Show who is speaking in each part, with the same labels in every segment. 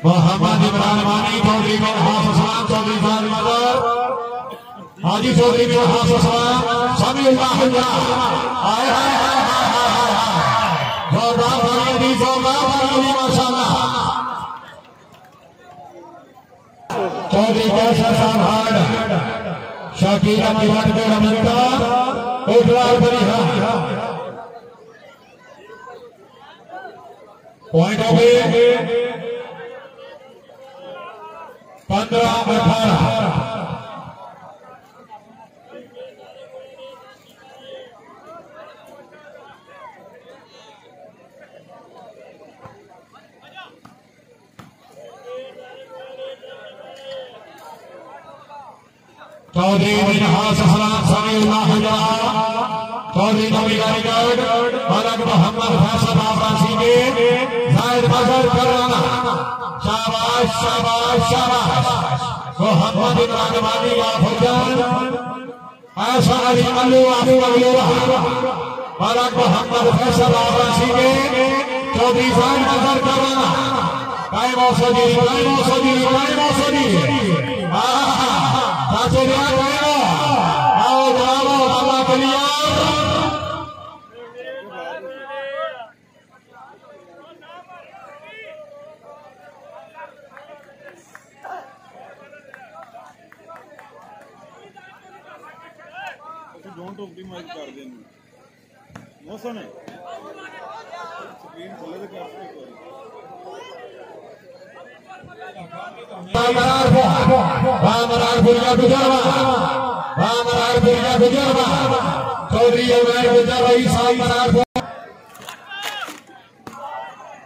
Speaker 1: मोहम्मद इमरान मानी चौधरी में हाफिज़ चौधरी जान मदर हाजी चौधरी में हाफिज़ समीउल्लाह हुजरा आए जोरदार ताली जोरदार माशाअल्लाह चौधरी कैसर साहब शाकिरा निवाट के रमंता उठलाल बनिहा पॉइंट हो गए 15-18 चौधरी मिनहास सलाम समीउल्लाह हुजरा चौधरी नबी गाइड मलक मोहम्मद फैसल आबासी के जायद मजहर कराना शाबाश शाबाश शाबाश मोहम्मद इमरान मानी आफजान ऐसा अली अल्लू मलक मोहम्मद फैसल आबासी के चौधरी जायद मजहर कराना कायम औसदी आओ जाओ अल्लाह के लिए
Speaker 2: डोंट ऑप्टिमाइज कर देंगे मौसम है स्क्रीन चले तो कर
Speaker 1: चौधरी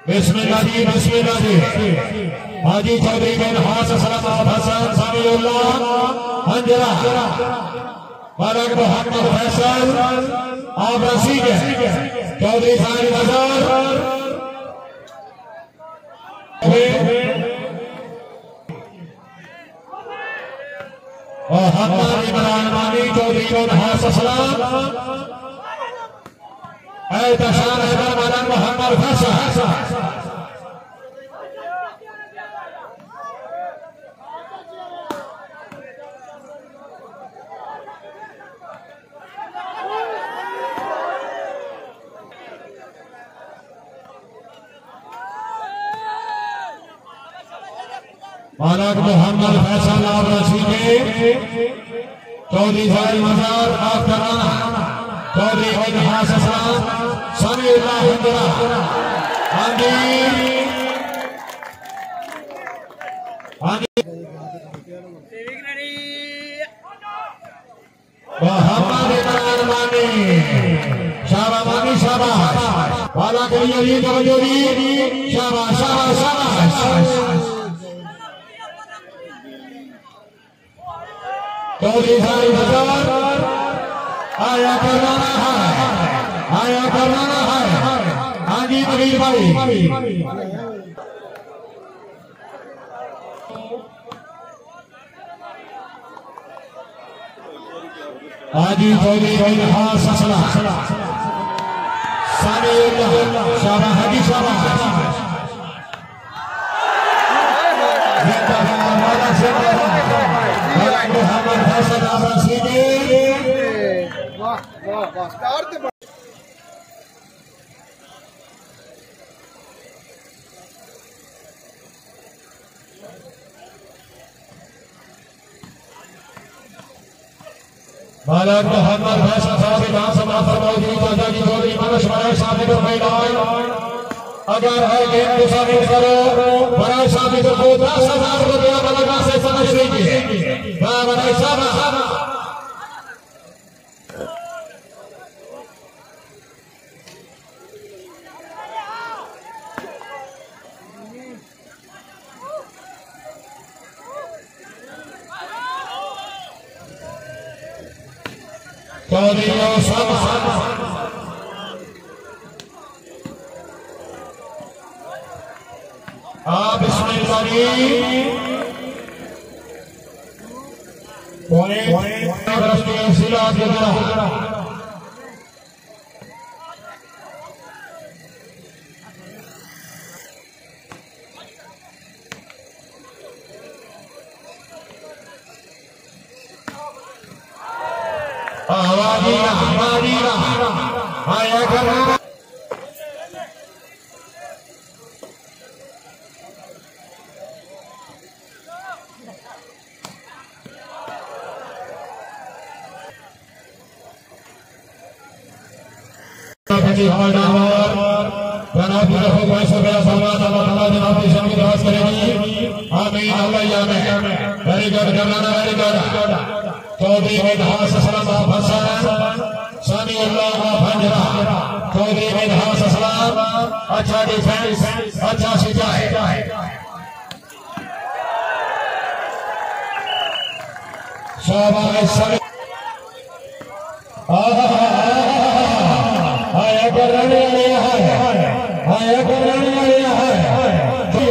Speaker 1: बिस्मिल्लाह जी हाजी चौधरी बिन हसन समीउल्लाह हुजरा मलक मोहम्मद फैसल आबासी के चौधरी जायद मजहर मोहम्मद इमरान मानी चौधरी मिनहास सलाम एहतशाम हैदर मलक मोहम्मद फैसल मलक मोहम्मद फैसल आबासी के चौधरी जायद मजहर कराना चौधरी मिनहास सलाम समीउल्लाह हुजरा मोहम्मद इमरान मानी शाबाश वाला के लिए शाबाश चौधरी जायद मजहर आया करना है हाजी नबील भाई हाजी चौधरी मिनहास सलाम समीउल्लाह शाबाश हाजी शाबाश मोहम्मद फैसल आबासी मलक मोहम्मद फैसल साहब विधानसभा मौजूद आजादी चौधरी मनोज साहब को मैदान अगर है गेम को शामिल करो बड़ा शामिल को 10,000 रुपया मलका से समझ लीजिए बड़ा साहब चौधरी आप इसमें आवाजीरा आया करना अच्छा डिफेंस अच्छा सिंचाई शाबाश आया करने आया करने आया तो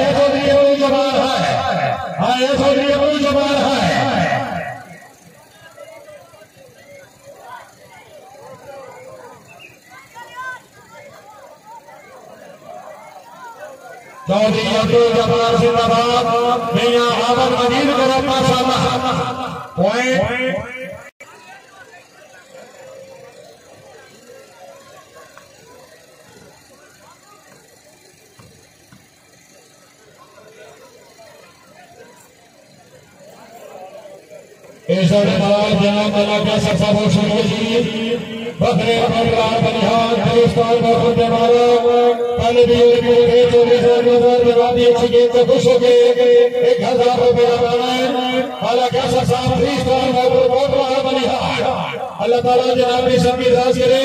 Speaker 1: ये जवान है आया तो ये जवान है चौधरी अब्दुल जब्बार जिंदाबाद मियां आमद मजीद करो माशाअल्लाह पॉइंट बकरे पहले भी अच्छी गेम से खुश हो गए 1000 रुपया हालांकि अल्लाह ताला जनाब ने सब मिजाज करे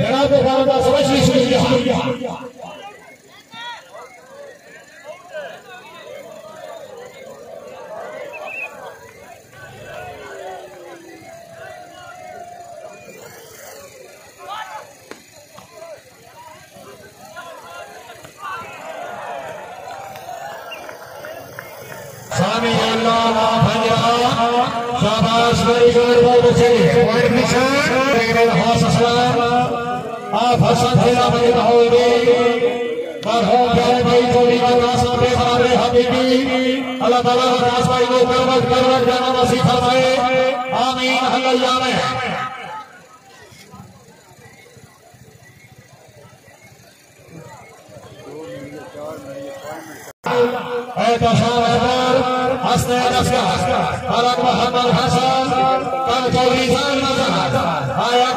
Speaker 1: जनाब खान का समझ शुक्रिया शाबाश वेरी गुड बहुत अच्छे पॉइंट पीछे हाथ असलाम आप हसन खेला बने रहोगे मरहूम प्यारे भाई चोरी का रास्ता पे हमारे हबीबी अल्लाह ताला रास भाई को करवट जाना नसीब फरमाए आमीन हल्ला में हसने मोहम्मद हसन कल चौधरी आया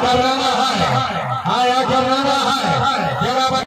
Speaker 1: करना है